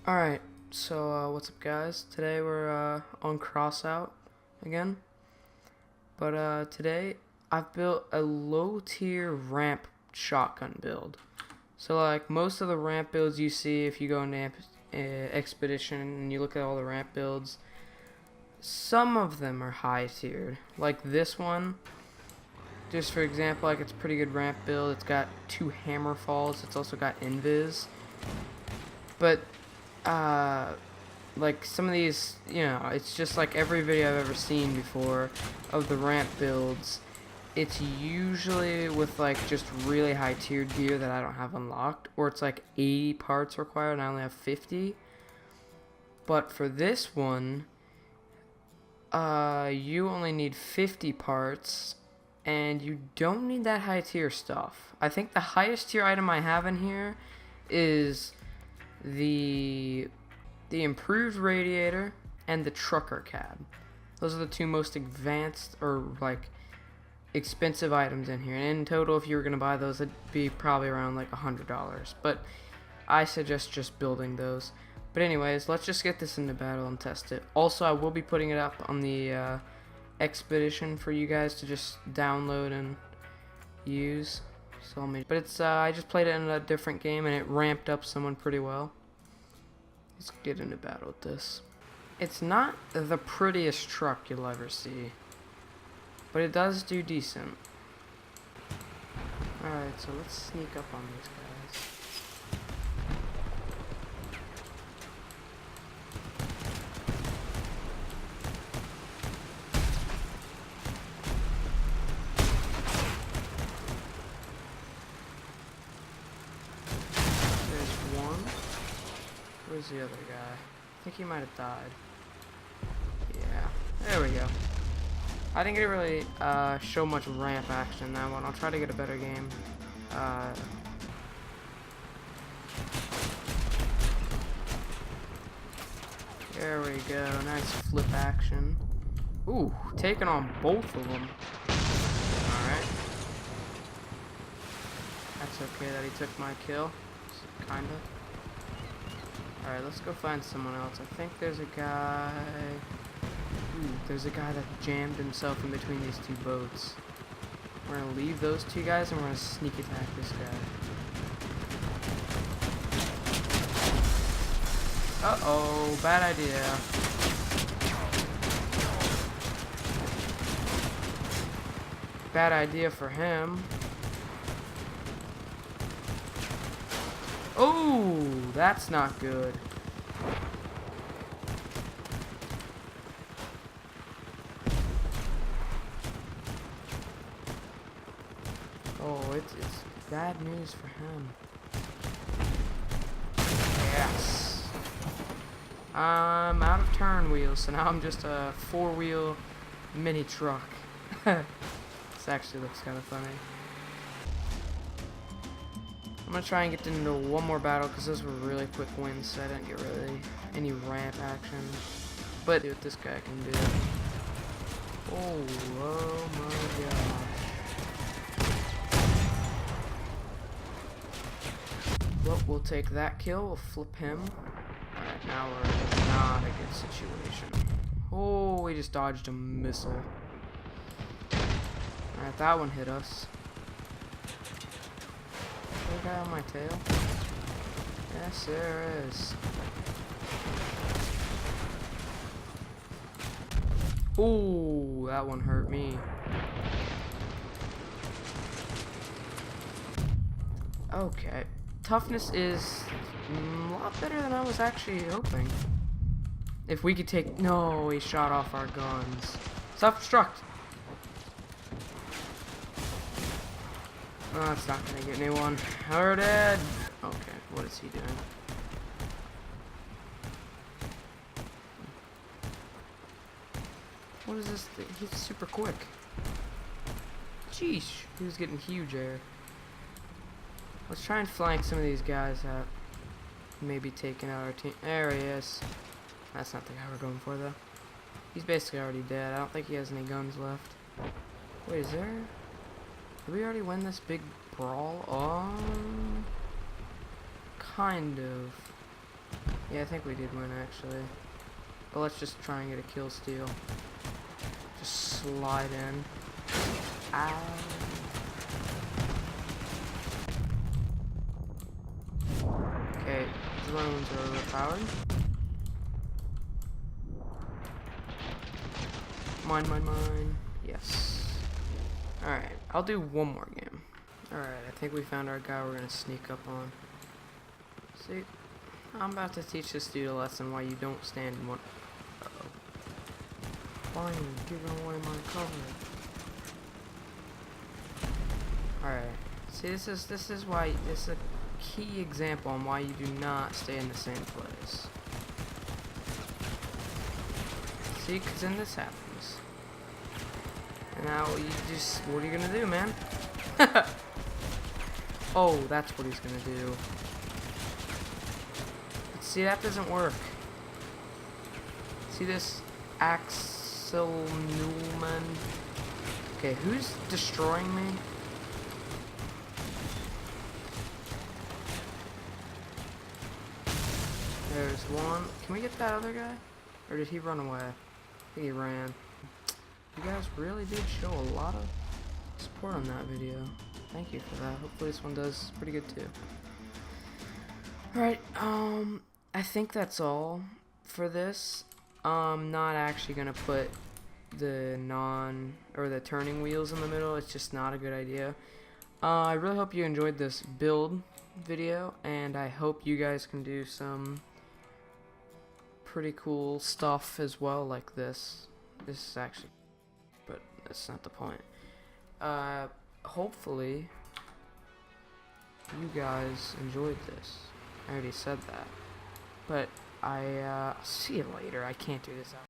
Alright, so what's up guys? Today we're on Crossout again. But today I've built a low tier ramp shotgun build. So like most of the ramp builds you see if you go into Expedition and you look at all the ramp builds, some of them are high tiered. Like this one, just for example, like it's a pretty good ramp build. It's got 2 hammer falls, it's also got invis. But like some of these, it's just like every video I've ever seen before of the ramp builds, it's usually with like just really high tiered gear that I don't have unlocked, or it's like 80 parts required and I only have 50. But for this one, you only need 50 parts and you don't need that high tier stuff. I think the highest tier item I have in here is the improved radiator and the trucker cab. Those are the 2 most advanced or like expensive items in here, and in total if you were gonna buy those it'd be probably around like $100, but I suggest just building those. But anyways, let's just get this into battle and test it. Also, I will be putting it up on the Expedition for you guys to just download and use. But it's I just played it in a different game and it ramped up someone pretty well. Let's get into battle with this. It's not the prettiest truck you'll ever see, but it does do decent. Alright, so let's sneak up on these guys. Where's the other guy? I think he might have died. Yeah, there we go. I didn't get to really show much ramp action in that one. I'll try to get a better game. There we go. Nice flip action. Ooh, taking on both of them. Alright. That's okay that he took my kill. Kinda. Alright, let's go find someone else. I think there's a guy... Ooh, there's a guy that jammed himself in between these 2 boats. We're gonna leave those 2 guys and we're gonna sneak attack this guy. Uh-oh, bad idea. Bad idea for him. Oh, that's not good. Oh, it's bad news for him. Yes. I'm out of turn wheels, so now I'm just a 4-wheel mini truck. This actually looks kind of funny. I'm gonna try and get into one more battle because those were really quick wins, so I didn't get really any ramp action. But see what this guy can do. Oh my gosh. Well, we'll take that kill. We'll flip him. Alright, now we're in not a good situation. Oh, we just dodged a missile. Alright, that one hit us. Guy on my tail? Yes, there is. Ooh, that one hurt me. Okay. Toughness is a lot better than I was actually hoping. If we could take... No, he shot off our guns. Self-destruct. Oh, it's not gonna get anyone. We're dead. Okay, what is he doing? What is this thing? He's super quick. Jeez, he was getting huge air. Let's try and flank some of these guys out. Maybe taking out our team. There he is. That's not the guy we're going for, though. He's basically already dead. I don't think he has any guns left. Wait, is there... Did we already win this big brawl? Kind of. Yeah, I think we did win, actually. But let's just try and get a kill steal. Just slide in. Ow. Okay, drones are overpowered. Mine. Yes. Alright, I'll do one more game. Alright, I think we found our guy we're gonna sneak up on. See, I'm about to teach this dude a lesson why you don't stand in one. Uh-oh. Why are you giving away my cover? Alright. See, this is why this is a key example on why you do not stay in the same place. See, because then this happens. And now you just, what are you gonna do, man? Oh, that's what he's gonna do. But see, that doesn't work. See this Axel Newman? Okay, who's destroying me? There's one. Can we get that other guy? Or did he run away? I think he ran. You guys really did show a lot of support on that video. Thank you for that. Hopefully this one does pretty good too. Alright, I think that's all for this. I'm not actually gonna put the the turning wheels in the middle. It's just not a good idea. I really hope you enjoyed this build video, and I hope you guys can do some pretty cool stuff as well, like this. This is actually, but that's not the point. Hopefully you guys enjoyed this. I already said that, but I'll see you later. I can't do this out.